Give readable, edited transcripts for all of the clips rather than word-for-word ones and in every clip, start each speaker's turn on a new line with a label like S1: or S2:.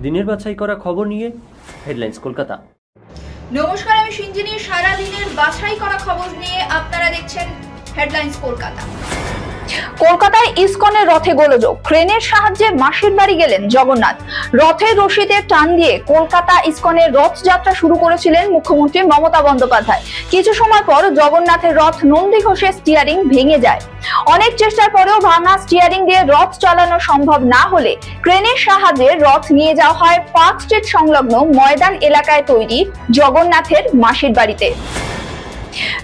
S1: দিনের বাছাই করা খবর নিয়ে হেডলাইন্স কলকাতা।
S2: নমস্কার, আমি সিঞ্জিনী। সারা দিনের বাছাই করা খবর নিয়ে আপনারা দেখছেন হেডলাইন্স কলকাতা।
S3: কলকাতায় ইসকনের রথে গোলযোগ, ক্রেনের সাহায্যে মাসির বাড়ি গেলেন জগন্নাথ। রথের রশিতে টান দিয়ে কলকাতা ইসকনের রথযাত্রা শুরু করেছিলেন মুখ্যমন্ত্রী মমতা বন্দ্যোপাধ্যায়। কিছু সময় পর জগন্নাথের রথ নন্দী ঘোষে স্টিয়ারিং ভেঙে যায়। অনেক চেষ্টার পরেও ভাঙা স্টিয়ারিং দিয়ে রথ চালানো সম্ভব না হলে ক্রেনের সাহায্যে রথ নিয়ে যাওয়া হয় পার্ক স্ট্রিট সংলগ্ন ময়দান এলাকায় তৈরি জগন্নাথের মাসির বাড়িতে।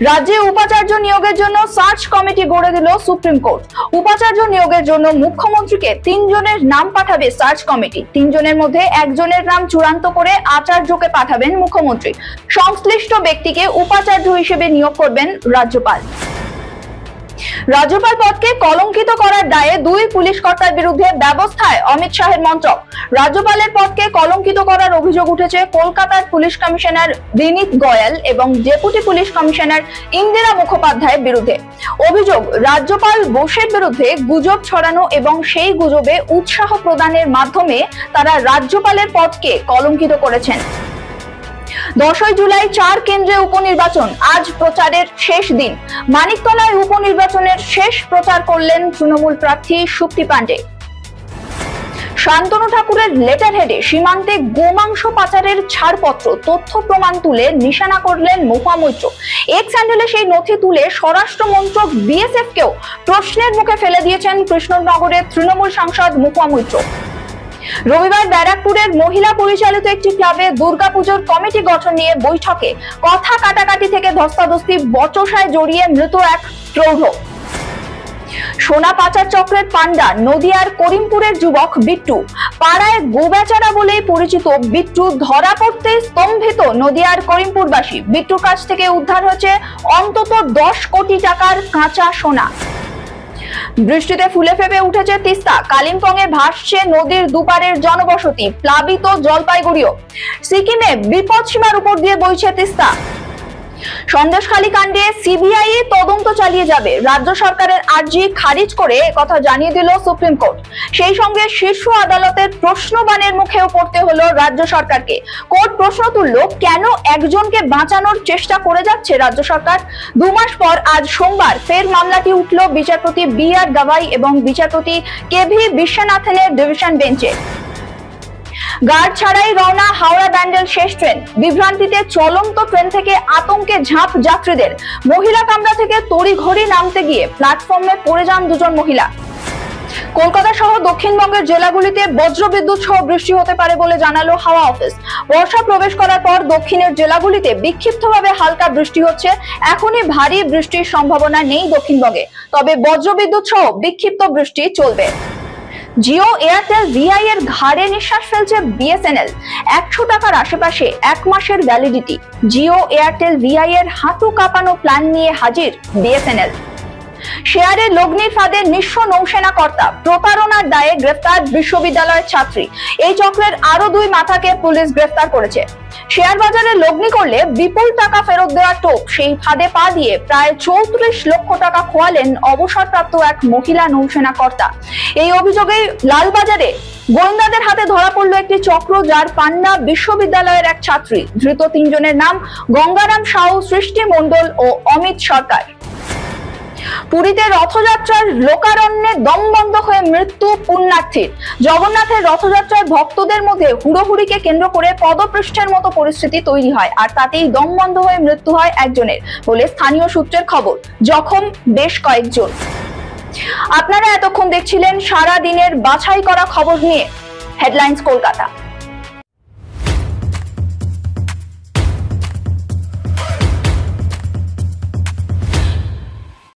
S3: রাজ্যে উপাচার্য নিয়োগের জন্য সার্চ কমিটি গড়ে দিল সুপ্রিম কোর্ট। উপাচার্য নিয়োগের জন্য মুখ্যমন্ত্রীকে 3 জনের নাম পাঠাবে সার্চ কমিটি। 3 জনের মধ্যে একজনের নাম চূড়ান্ত করে আচার্যকে পাঠাবেন মুখ্যমন্ত্রী। সংশ্লিষ্ট ব্যক্তিকে উপাচার্য হিসেবে নিয়োগ করবেন রাজ্যপাল। রাজ্যপাল পদকে কলঙ্কিত করার দায়ে 2 পুলিশ কর্তার বিরুদ্ধে ব্যবস্থায় অমিত শাহের মন্তব্য। রাজ্যপালের পদকে কলঙ্কিত করার অভিযোগ উঠেছে কলকাতার পুলিশ কমিশনার বিনীত গোয়েল এবং ডেপুটি পুলিশ কমিশনার ইন্দিরা মুখোপাধ্যায়ের বিরুদ্ধে। অভিযোগ, রাজ্যপাল বোসের বিরুদ্ধে গুজব ছড়ানো এবং সেই গুজবে উৎসাহ প্রদানের মাধ্যমে তারা রাজ্যপালের পদকে কলঙ্কিত করেছেন। 10 জুলাই 4 কেন্দ্রে উপনির্বাচন, আজ প্রচারের শেষ দিন। মানিকতলায় উপনির্বাচনের শেষ প্রচার করলেন তৃণমূল প্রার্থী সুপ্তি পান্ডে। শান্তনু ঠাকুরের লেটার হেডে সীমান্তে গোমাংস পাচারের ছাড়পত্র তথ্য প্রমাণ তুলে নিশানা করলেন মহুয়া মৈত্র। এক্স হ্যান্ডেলে সেই নথি তুলে স্বরাষ্ট্র মন্ত্রক বিএসএফ কেও প্রশ্নের মুখে ফেলে দিয়েছেন কৃষ্ণনগরের তৃণমূল সাংসদ মহুয়া মৈত্র। রবিবার ব্যারাকপুরের মহিলা পরিচালিত একটি ক্লাবে দুর্গাপুজোর কমিটি গঠন নিয়ে বৈঠকে কথা কাটাকাটি থেকে ধস্তাধস্তি, বচসায় জড়িয়ে মৃত এক প্রৌঢ়। সোনা পাচার চক্রের পান্ডা নদিয়ার করিমপুরের যুবক বিট্টু। পাড়ায় গোবেচারা বলেই পরিচিত বিট্টু ধরা পড়তে স্তম্ভিত নদিয়ার করিমপুরবাসী। বিট্টুর কাছ থেকে উদ্ধার হয়েছে অন্তত 10 কোটি টাকার কাঁচা সোনা। বৃষ্টিতে ফুলে ফেপে উঠেছে তিস্তা। কালিম্পংয়ে ভাসছে নদীর দুপারের জনবসতি, প্লাবিত জলপাইগুড়িও। সিকিমে বিপদসীমার উপর দিয়ে বইছে তিস্তা। সন্দেশখালী কাণ্ডে সিবিআই তদন্ত চালিয়ে যাবে। রাজ্য সরকারের আর্জি খারিজ করে একথা জানিয়ে দিল সুপ্রিম কোর্ট। সেই সঙ্গে শীর্ষ আদালতের প্রশ্নবাণের মুখেও পড়তে হলো রাজ্য সরকারকে। কোর্ট প্রশ্ন তুলল, কেন একজনকে বাঁচানোর চেষ্টা করে যাচ্ছে রাজ্য সরকার। 2 মাস পর আজ সোমবার ফের মামলাটি উঠল বিচারপতি বি.আর. গাভাই এবং বিচারপতি কে.ভি. বিশ্বনাথনের ডিভিশন বেঞ্চে। গার্ড ছাড়াই রওনা হাওড়া ব্যান্ডেল শেষ ট্রেন। বিভ্রান্তিতে চলন্ত ট্রেন থেকে আতঙ্কে ঝাঁপ যাত্রীদের। মহিলা কামরা থেকে তড়িঘড়ি নামতে গিয়ে প্ল্যাটফর্মে পড়ে যান 2 জন মহিলা। কলকাতা সহ দক্ষিণবঙ্গের জেলাগুলিতে বজ্রবিদ্যুৎ সহ বৃষ্টি হতে পারে বলে জানালো হাওয়া অফিস। বর্ষা প্রবেশ করার পর দক্ষিণের জেলাগুলিতে বিক্ষিপ্তভাবে হালকা বৃষ্টি হচ্ছে। এখনই ভারী বৃষ্টির সম্ভাবনা নেই দক্ষিণবঙ্গে, তবে বজ্রবিদ্যুৎ সহ বিক্ষিপ্ত বৃষ্টি চলবে। জিও এয়ারটেল ভিআই এর ঘাড়ে নিঃশ্বাস ফেলছে বিএসএনএল। 100 টাকার আশেপাশে 1 মাসের ভ্যালিডিটি। জিও এয়ারটেল ভিআই এর হাঁটু কাঁপানো প্ল্যান নিয়ে হাজির বিএসএনএল। শেয়ারে লগ্নির ফাঁদে নিঃস্ব নৌসেনা কর্তা, প্রতারণার দায়ে গ্রেফতার বিশ্ববিদ্যালয়ের ছাত্রী। এই চক্রের আরো 2 মাথাকে পুলিশ গ্রেফতার করেছে। শেয়ার বাজারে লগ্নি করলে বিপুল টাকা ফেরত দেওয়ার টোপ, সেই ফাঁদে পা দিয়ে প্রায় 34 লক্ষ টাকা খোয়ালেন অবসরপ্রাপ্ত এক মহিলা নৌসেনা কর্তা। এই অভিযোগে লালবাজারে গোয়েন্দাদের হাতে ধরা পড়ল একটি চক্র, যার পান্না বিশ্ববিদ্যালয়ের এক ছাত্রী। ধৃত 3 জনের নাম গঙ্গারাম সাউ, সৃষ্টি মণ্ডল ও অমিত সরকার। পুরীতে রথযাত্রার লোকারণ্যে দম বন্ধ হয়ে মৃত্যু পুণ্যার্থীর। জগন্নাথের রথযাত্রার ভক্তদের মধ্যে হুড়োহুড়িকে কেন্দ্র করে পদপৃষ্ঠের মতো পরিস্থিতি তৈরি হয়, আর তাতেই দম বন্ধ হয়ে মৃত্যু হয় একজনের বলে স্থানীয় সূত্রের খবর। জখম বেশ কয়েকজন। আপনারা এতক্ষণ দেখছিলেন সারা দিনের বাছাই করা খবর নিয়ে হেডলাইন্স কলকাতা।